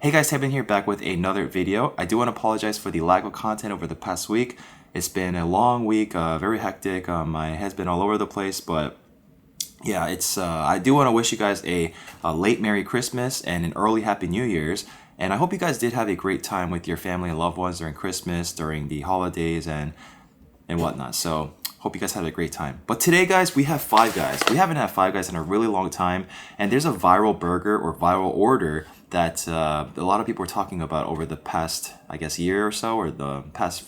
Hey guys, Taebin here, back with another video. I do want to apologize for the lack of content over the past week. It's been a long week, very hectic. My head's been all over the place, but yeah, I do want to wish you guys a late Merry Christmas and an early Happy New Year's. And I hope you guys did have a great time with your family and loved ones during Christmas, during the holidays, and whatnot. So hope you guys had a great time. But today, guys, we have Five Guys. We haven't had Five Guys in a really long time, and there's a viral burger or viral order that a lot of people are talking about over the past, I guess, year or so, or the past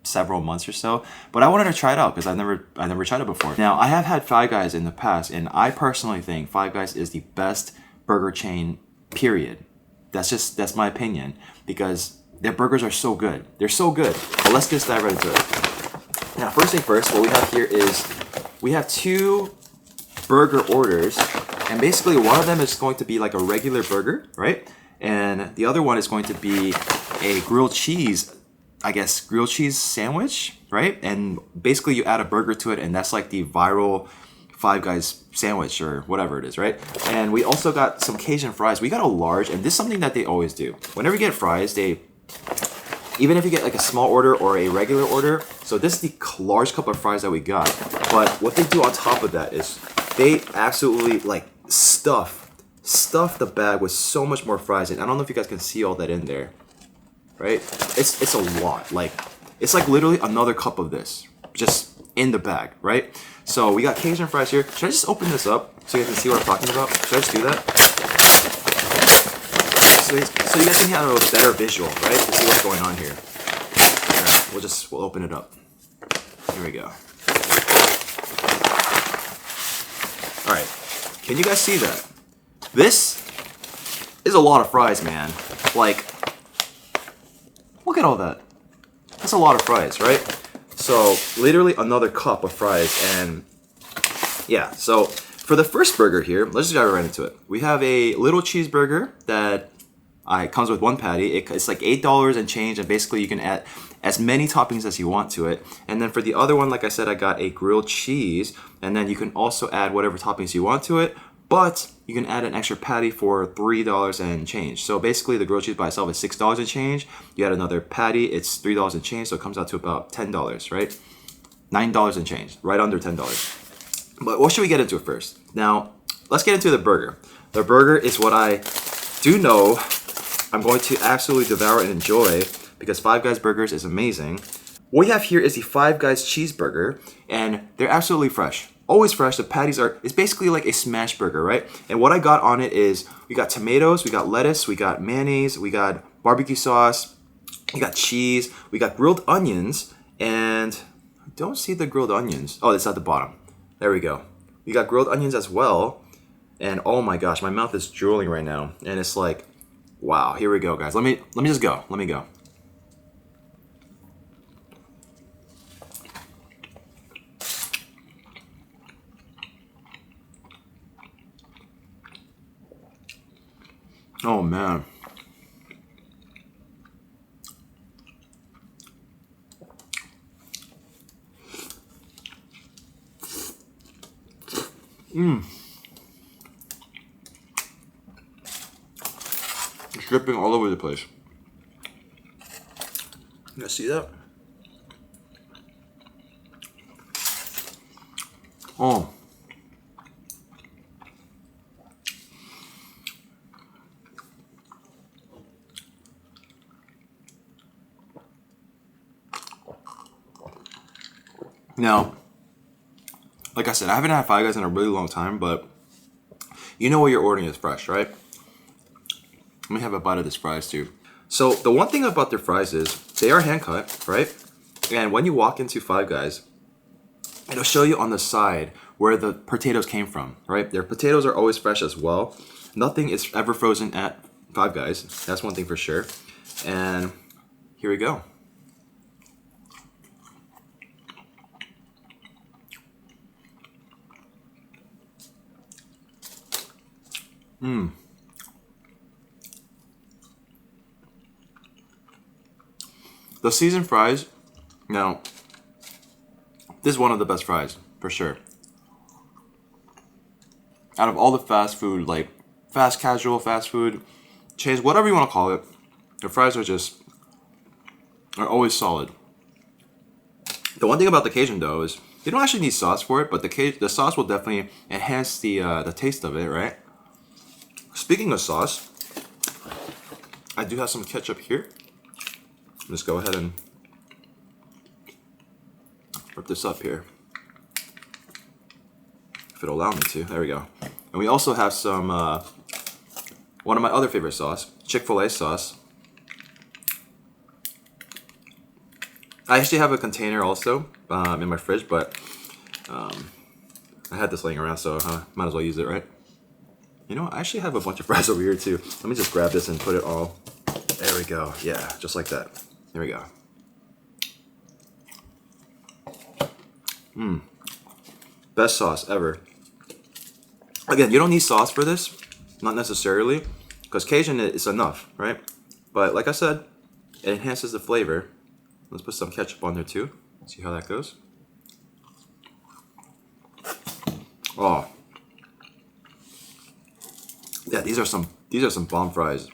several months or so. But I wanted to try it out because I never tried it before. Now, I have had Five Guys in the past, and I personally think Five Guys is the best burger chain, period. That's my opinion, because their burgers are so good. They're so good. But let's just dive right into it. Now, first thing first, what we have here is we have two burger orders, and basically one of them is going to be like a regular burger, right? And the other one is going to be a grilled cheese, I guess, grilled cheese sandwich, right? And basically you add a burger to it, and that's like the viral Five Guys sandwich or whatever it is, right? And we also got some Cajun fries. We got a large, and this is something that they always do. Whenever you get fries, even if you get like a small order or a regular order, so this is the large cup of fries that we got. But what they do on top of that is they absolutely like stuff the bag with so much more fries. And I don't know if you guys can see all that in there, right? It's a lot. Like, it's like literally another cup of this just in the bag, right? So we got Cajun fries here. Should I just open this up so you guys can see what I'm talking about? Should I just do that? So you guys can have a better visual, right? To see what's going on here. Alright, we'll open it up. Here we go. Alright, can you guys see that? This is a lot of fries, man. Like, look at all that. That's a lot of fries, right? So, literally another cup of fries, and yeah, so for the first burger here, let's just dive right into it. We have a little cheeseburger that it comes with one patty. It's like $8 and change, and basically you can add as many toppings as you want to it. And then for the other one, like I said, I got a grilled cheese, and then you can also add whatever toppings you want to it, but you can add an extra patty for $3 and change. So basically the grilled cheese by itself is $6 and change. You add another patty, it's $3 and change, so it comes out to about $10, right? $9 and change, right under $10. But what should we get into first? Now, let's get into the burger. The burger is what I do know I'm going to absolutely devour and enjoy, because Five Guys burgers is amazing. What we have here is the Five Guys cheeseburger, and they're absolutely fresh. Always fresh. The patties it's basically like a smash burger, right? And what I got on it is, we got tomatoes, we got lettuce, we got mayonnaise, we got barbecue sauce, we got cheese, we got grilled onions, and I don't see the grilled onions. Oh, it's at the bottom. There we go. We got grilled onions as well, and oh my gosh, my mouth is drooling right now, and it's like, wow, here we go, guys. Let me just go. Let me go. Oh man. It's dripping all over the place. You guys see that? Oh. Now, like I said, I haven't had Five Guys in a really long time, but you know what you're ordering is fresh, right? Let me have a bite of this fries too. So the one thing about their fries is they are hand cut, right? And when you walk into Five Guys, it'll show you on the side where the potatoes came from, right? Their potatoes are always fresh as well. Nothing is ever frozen at Five Guys. That's one thing for sure. And here we go. The seasoned fries, now, this is one of the best fries, for sure. Out of all the fast food, like fast casual fast food, chains, whatever you want to call it. The fries are always solid. The one thing about the Cajun dough is you don't actually need sauce for it, but the sauce will definitely enhance the taste of it, right? Speaking of sauce, I do have some ketchup here. Let's go ahead and rip this up here. If it'll allow me to. There we go. And we also have some, one of my other favorite sauce, Chick-fil-A sauce. I actually have a container also in my fridge, but I had this laying around, so might as well use it, right? You know, I actually have a bunch of fries over here too. Let me just grab this and put it all. There we go. Yeah, just like that. There we go. Best sauce ever. Again, you don't need sauce for this, not necessarily, because Cajun is enough, right? But like I said, it enhances the flavor. Let's put some ketchup on there too. See how that goes. Oh, yeah, these are some bomb fries.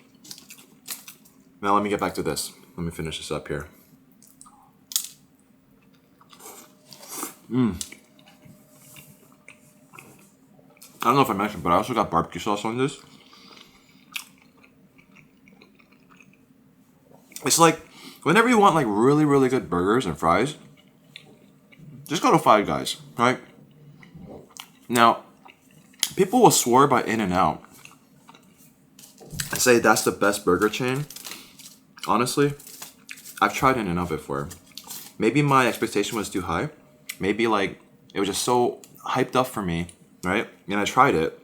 Now let me get back to this. Let me finish this up here. I don't know if I mentioned, but I also got barbecue sauce on this. It's like, whenever you want like really, really good burgers and fries, just go to Five Guys, right? Now, people will swear by In-N-Out and say that's the best burger chain. Honestly, I've tried In-N-Out before. Maybe my expectation was too high. Maybe like, it was just so hyped up for me, right? And I tried it.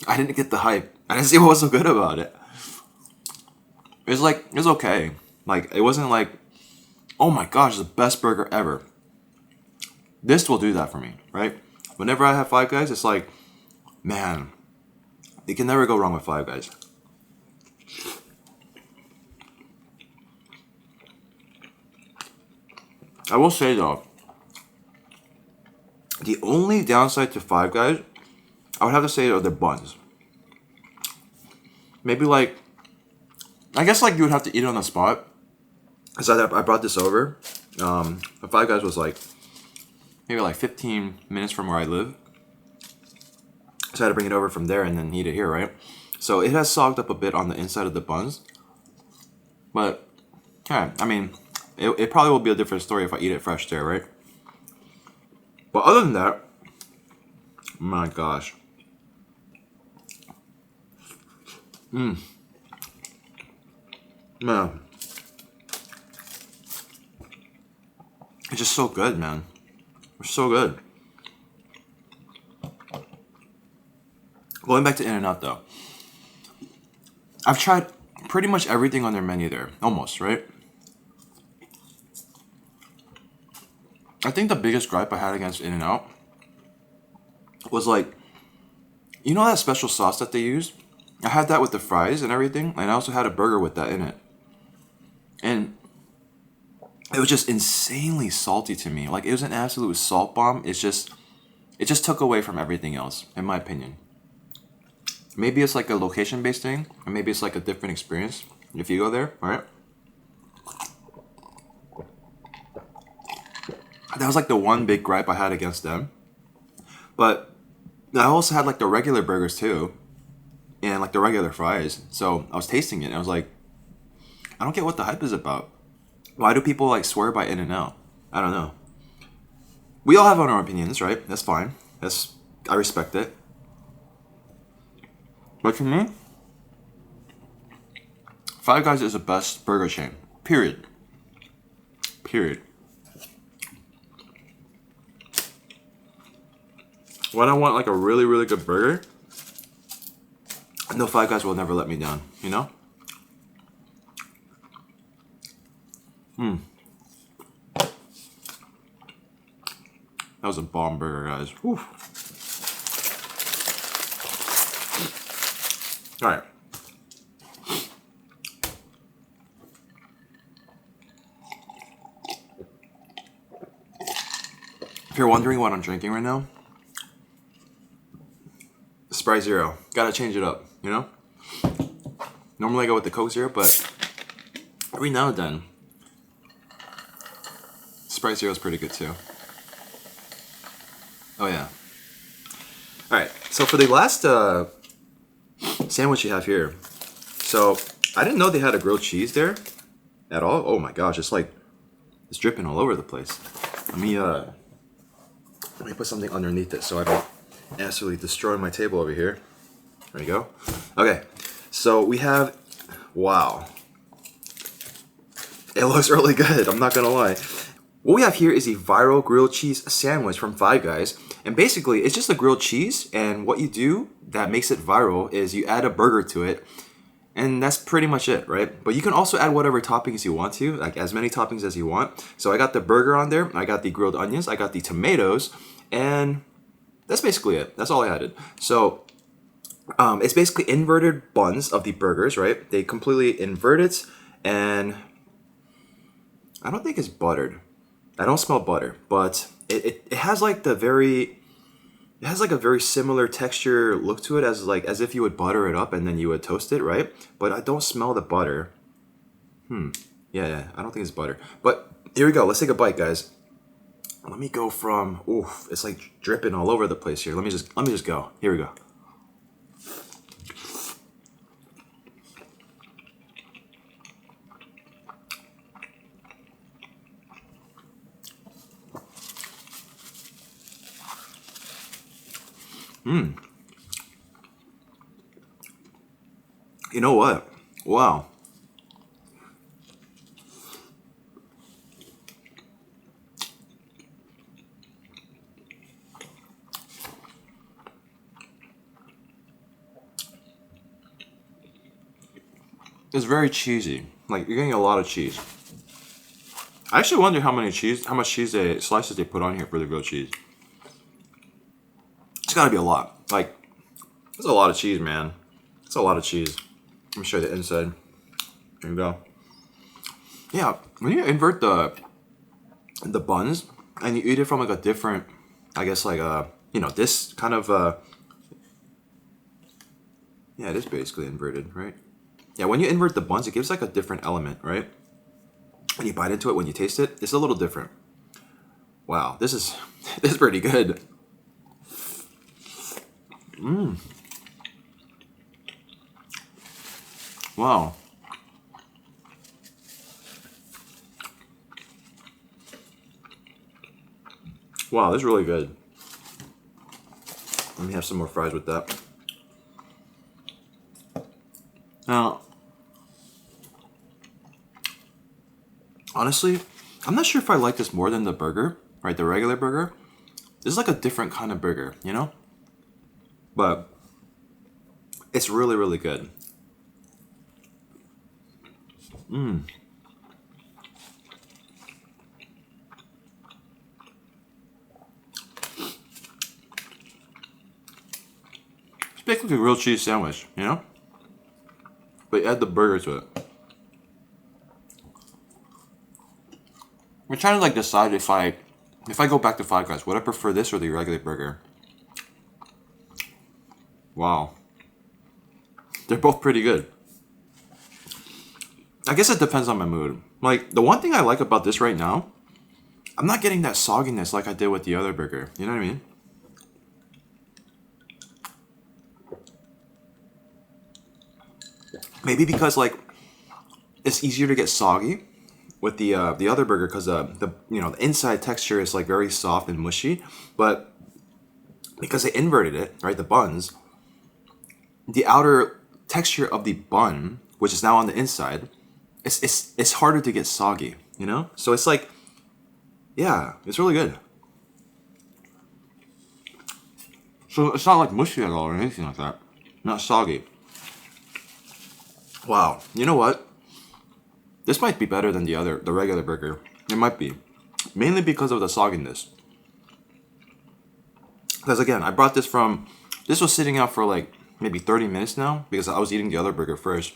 I didn't get the hype. I didn't see what was so good about it. It's like, it's okay. Like, it wasn't like, oh my gosh, the best burger ever. This will do that for me, right? Whenever I have Five Guys, it's like, man, you can never go wrong with Five Guys. I will say though, the only downside to Five Guys, I would have to say are the buns. Maybe like, I guess like you would have to eat it on the spot. Cause I brought this over. The Five Guys was like, maybe like 15 minutes from where I live. So I had to bring it over from there and then eat it here, right? So it has sogged up a bit on the inside of the buns. But, yeah, I mean, it probably will be a different story if I eat it fresh there, right? But other than that, my gosh. Man. It's just so good, man. It's so good. Going back to In-N-Out though. I've tried pretty much everything on their menu there. Almost, right? I think the biggest gripe I had against In-N-Out was like, you know that special sauce that they use? I had that with the fries and everything, and I also had a burger with that in it. And it was just insanely salty to me. Like, it was an absolute salt bomb. It just took away from everything else, in my opinion. Maybe it's like a location-based thing, or maybe it's like a different experience if you go there, right? That was like the one big gripe I had against them. But I also had like the regular burgers too, and like the regular fries. So I was tasting it, and I was like, I don't get what the hype is about. Why do people like swear by In-N-Out? I don't know. We all have our own opinions, right? That's fine. I respect it. But to me, Five Guys is the best burger chain. Period. Period. When I want like a really, really good burger, I know Five Guys will never let me down, you know? That was a bomb burger, guys. Whew. Alright. If you're wondering what I'm drinking right now, Sprite Zero. Gotta change it up, you know? Normally I go with the Coke Zero, but every now and then, Sprite Zero is pretty good too. Oh yeah. Alright, so for the last sandwich you have here, so I didn't know they had a grilled cheese there at all. Oh my gosh, it's like, it's dripping all over the place. Let me put something underneath it so I don't absolutely destroy my table over here. There you go. Okay, so we have, wow. It looks really good, I'm not gonna lie. What we have here is a viral grilled cheese sandwich from Five Guys. And basically, it's just a grilled cheese, and what you do that makes it viral is you add a burger to it, and that's pretty much it, right? But you can also add whatever toppings you want to, like as many toppings as you want. So I got the burger on there, I got the grilled onions, I got the tomatoes, and that's basically it. That's all I added. So it's basically inverted buns of the burgers, right? They completely invert it, and I don't think it's buttered. I don't smell butter, but it has like a very similar texture look to it as if you would butter it up and then you would toast it, right? But I don't smell the butter. Yeah, I don't think it's butter. But here we go. Let's take a bite, guys. Let me go from, oof, it's like dripping all over the place here. Let me just go. Here we go. You know what? Wow. It's very cheesy. Like, you're getting a lot of cheese. I actually wonder how much cheese slices they put on here for the grilled cheese. It's gotta be a lot. Like, it's a lot of cheese, man. It's a lot of cheese. Let me show you the inside. There you go. Yeah, when you invert the buns and you eat it from like a different, I guess like this kind of yeah, it is basically inverted, right? Yeah, when you invert the buns, it gives like a different element, right? When you bite into it, when you taste it, it's a little different. Wow, this is pretty good. Wow. Wow, this is really good. Let me have some more fries with that. Now, honestly, I'm not sure if I like this more than the burger, right? The regular burger. This is like a different kind of burger, you know? But it's really, really good. It's basically a grilled cheese sandwich, you know? But you add the burger to it. We're trying to like decide if I go back to Five Guys, would I prefer this or the regular burger? Wow. They're both pretty good. I guess it depends on my mood. Like, the one thing I like about this right now, I'm not getting that sogginess like I did with the other burger. You know what I mean? Maybe because like it's easier to get soggy with the other burger because the inside texture is like very soft and mushy, but because they inverted it, right, the buns, the outer texture of the bun, which is now on the inside, it's harder to get soggy, you know? So it's like, yeah, it's really good. So it's not like mushy at all or anything like that. Not soggy. Wow. You know what? This might be better than the regular burger. It might be. Mainly because of the sogginess. Because again, I brought this was sitting out for like maybe 30 minutes now because I was eating the other burger first.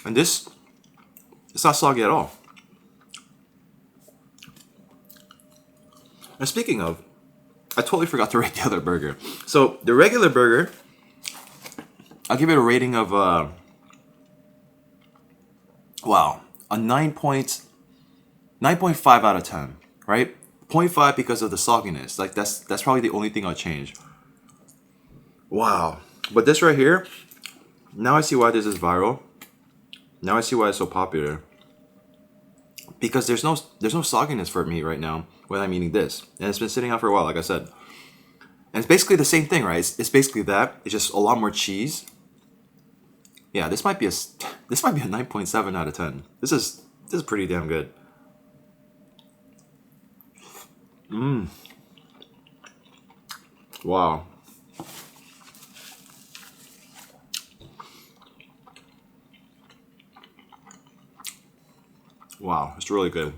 And it's not soggy at all. And speaking of, I totally forgot to rate the other burger. So the regular burger, I'll give it a rating of Wow, a 9.5 out of 10, right? Zero point 0.5 because of the sogginess. Like that's probably the only thing I'll change. Wow. But this right here, now I see why this is viral. Now I see why it's so popular. Because there's no sogginess for me right now when I'm eating this. And it's been sitting out for a while, like I said. And it's basically the same thing, right? It's basically that. It's just a lot more cheese. Yeah, this might be a 9.7 out of 10. This is pretty damn good. Wow. Wow, it's really good.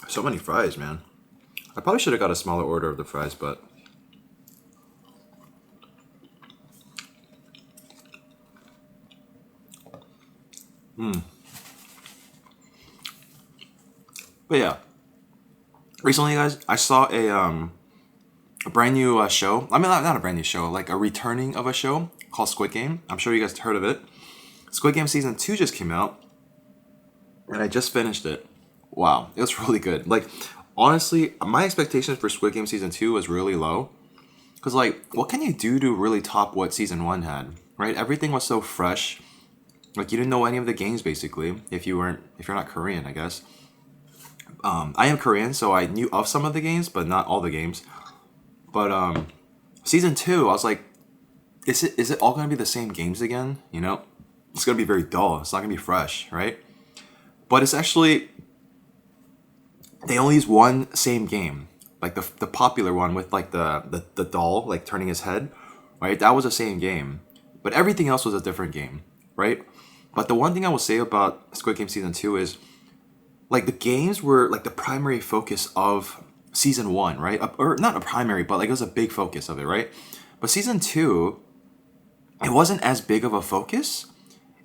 So many fries, man. I probably should have got a smaller order of the fries, but yeah. Recently, guys, I saw a brand new show. I mean, not a brand new show, like a returning of a show called Squid Game. I'm sure you guys heard of it. Squid Game season 2 just came out, and I just finished it. Wow, it was really good. Like, honestly, my expectations for Squid Game season 2 was really low. Cause like, what can you do to really top what season 1 had? Right? Everything was so fresh. Like you didn't know any of the games basically. If you're not Korean, I guess. I am Korean, so I knew of some of the games, but not all the games. But season 2, I was like, is it all gonna be the same games again? You know, it's gonna be very dull. It's not gonna be fresh, right? But it's actually they only use one same game, like the popular one with like the doll like turning his head, right? That was the same game, but everything else was a different game, right? But the one thing I will say about Squid Game season 2 is like the games were like the primary focus of season 1, right? Or not a primary, but like it was a big focus of it, right? But season 2, it wasn't as big of a focus.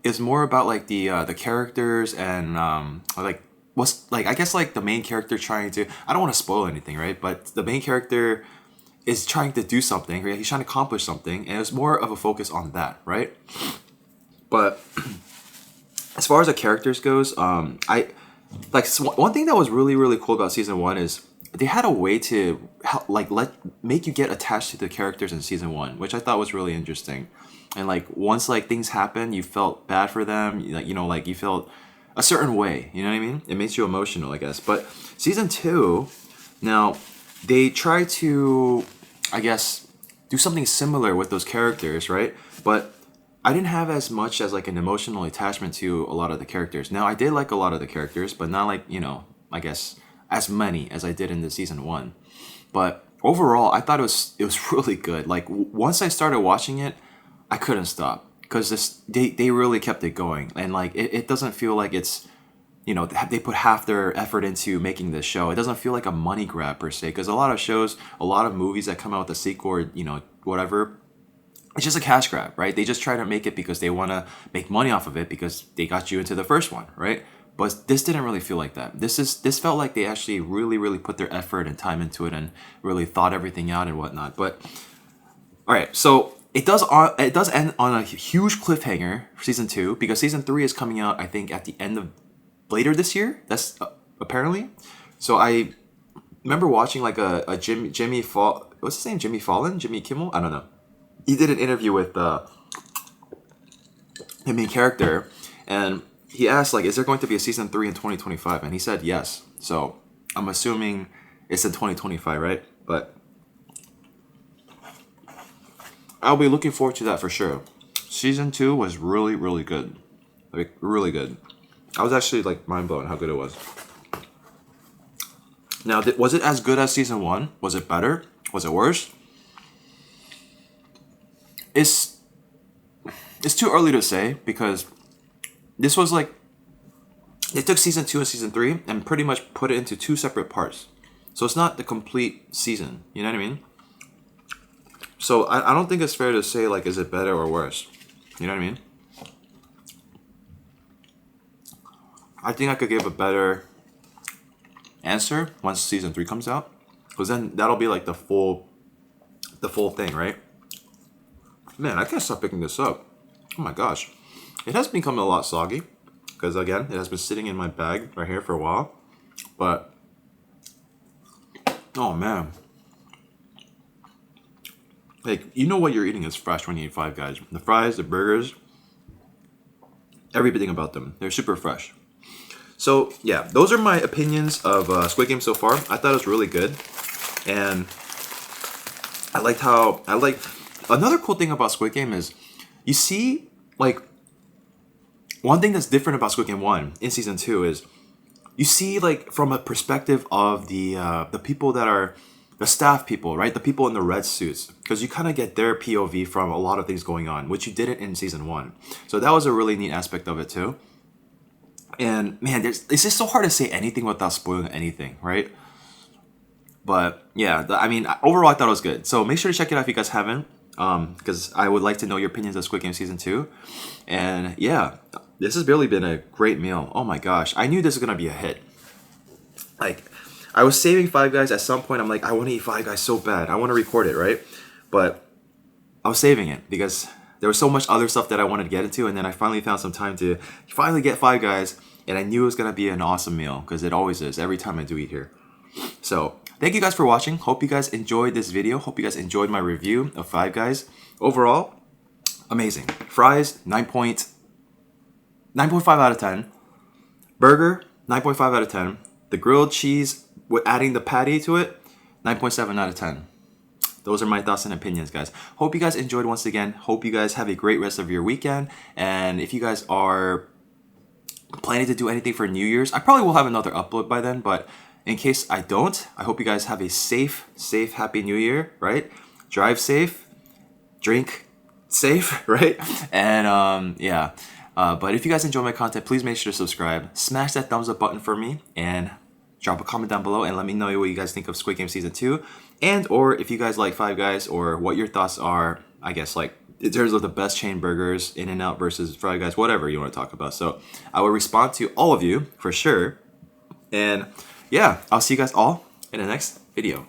It's more about like the characters and like what's like I guess like the main character trying to I don't want to spoil anything, right? But the main character is trying to do something, right? He's trying to accomplish something, and it's more of a focus on that, right? But as far as the characters goes, I like one thing that was really cool about season 1 is they had a way to help, like let make you get attached to the characters in season 1, which I thought was really interesting. And like once like things happen, you felt bad for them, like like you felt a certain way, you know what I mean? It makes you emotional, I guess. But season 2, now they try to, I guess, do something similar with those characters, right? But I didn't have as much as like an emotional attachment to a lot of the characters. Now I did like a lot of the characters, but not like, I guess as many as I did in the season 1. But overall, I thought it was really good. Like once I started watching it, I couldn't stop because they really kept it going, and like it doesn't feel like it's they put half their effort into making this show. It doesn't feel like a money grab per se, because a lot of shows, a lot of movies that come out with a sequel or whatever, it's just a cash grab, right? They just try to make it because they want to make money off of it because they got you into the first one, right? But this didn't really feel like that. This felt like they actually really put their effort and time into it and really thought everything out and whatnot. But all right, so it does end on a huge cliffhanger for season 2 because season 3 is coming out I think at the end of later this year. That's apparently. So I remember watching like a Jimmy Fall, what's his name, Jimmy Fallon, Jimmy Kimmel, I don't know. He did an interview with the main character, and he asked like, is there going to be a season 3 in 2025? And he said yes. So I'm assuming it's in 2025, right? But I'll be looking forward to that for sure. Season 2 was really good. Like, really good. I was actually, like, mind blown how good it was. Now, was it as good as season 1? Was it better? Was it worse? It's too early to say because this was like they took season 2 and season 3 and pretty much put it into two separate parts. So it's not the complete season. You know what I mean? So I don't think it's fair to say like is it better or worse. You know what I mean? I think I could give a better answer once season 3 comes out, because then that'll be like the full thing, right? Man, I can't stop picking this up. Oh my gosh. It has become a lot soggy because again, it has been sitting in my bag right here for a while. But oh man, like you know what you're eating is fresh when you eat Five Guys. The fries, the burgers, everything about them, they're super fresh. So yeah, those are my opinions of Squid Game so far. I thought it was really good, and I like. Another cool thing about Squid Game is you see like one thing that's different about Squid Game 1 in season 2 is you see like from a perspective of the people that are the staff people, right? The people in the red suits, because you kind of get their POV from a lot of things going on, which you didn't in season 1. So that was a really neat aspect of it too. And man, it's just so hard to say anything without spoiling anything, right? But yeah, I mean, overall, I thought it was good. So make sure to check it out if you guys haven't, because I would like to know your opinions of Squid Game season 2. And yeah, this has really been a great meal. Oh my gosh, I knew this was gonna be a hit. Like, I was saving Five Guys at some point. I'm like, I want to eat Five Guys so bad. I want to record it, right? But I was saving it because there was so much other stuff that I wanted to get into, and then I finally found some time to finally get Five Guys, and I knew it was gonna be an awesome meal because it always is every time I do eat here. So thank you guys for watching. Hope you guys enjoyed this video. Hope you guys enjoyed my review of Five Guys. Overall, amazing. Fries, 9.5 out of 10. Burger, 9.5 out of 10. The grilled cheese, with adding the patty to it, 9.7 out of 10. Those are my thoughts and opinions, guys. Hope you guys enjoyed once again. Hope you guys have a great rest of your weekend. And if you guys are planning to do anything for New Year's, I probably will have another upload by then, but in case I don't, I hope you guys have a safe, happy New Year, right? Drive safe, drink safe, right? And yeah. But if you guys enjoy my content, please make sure to subscribe. Smash that thumbs up button for me and drop a comment down below and let me know what you guys think of Squid Game Season 2. And or if you guys like Five Guys or what your thoughts are, I guess, like in terms of the best chain burgers, In-N-Out versus Five Guys, whatever you want to talk about. So I will respond to all of you for sure. And yeah, I'll see you guys all in the next video.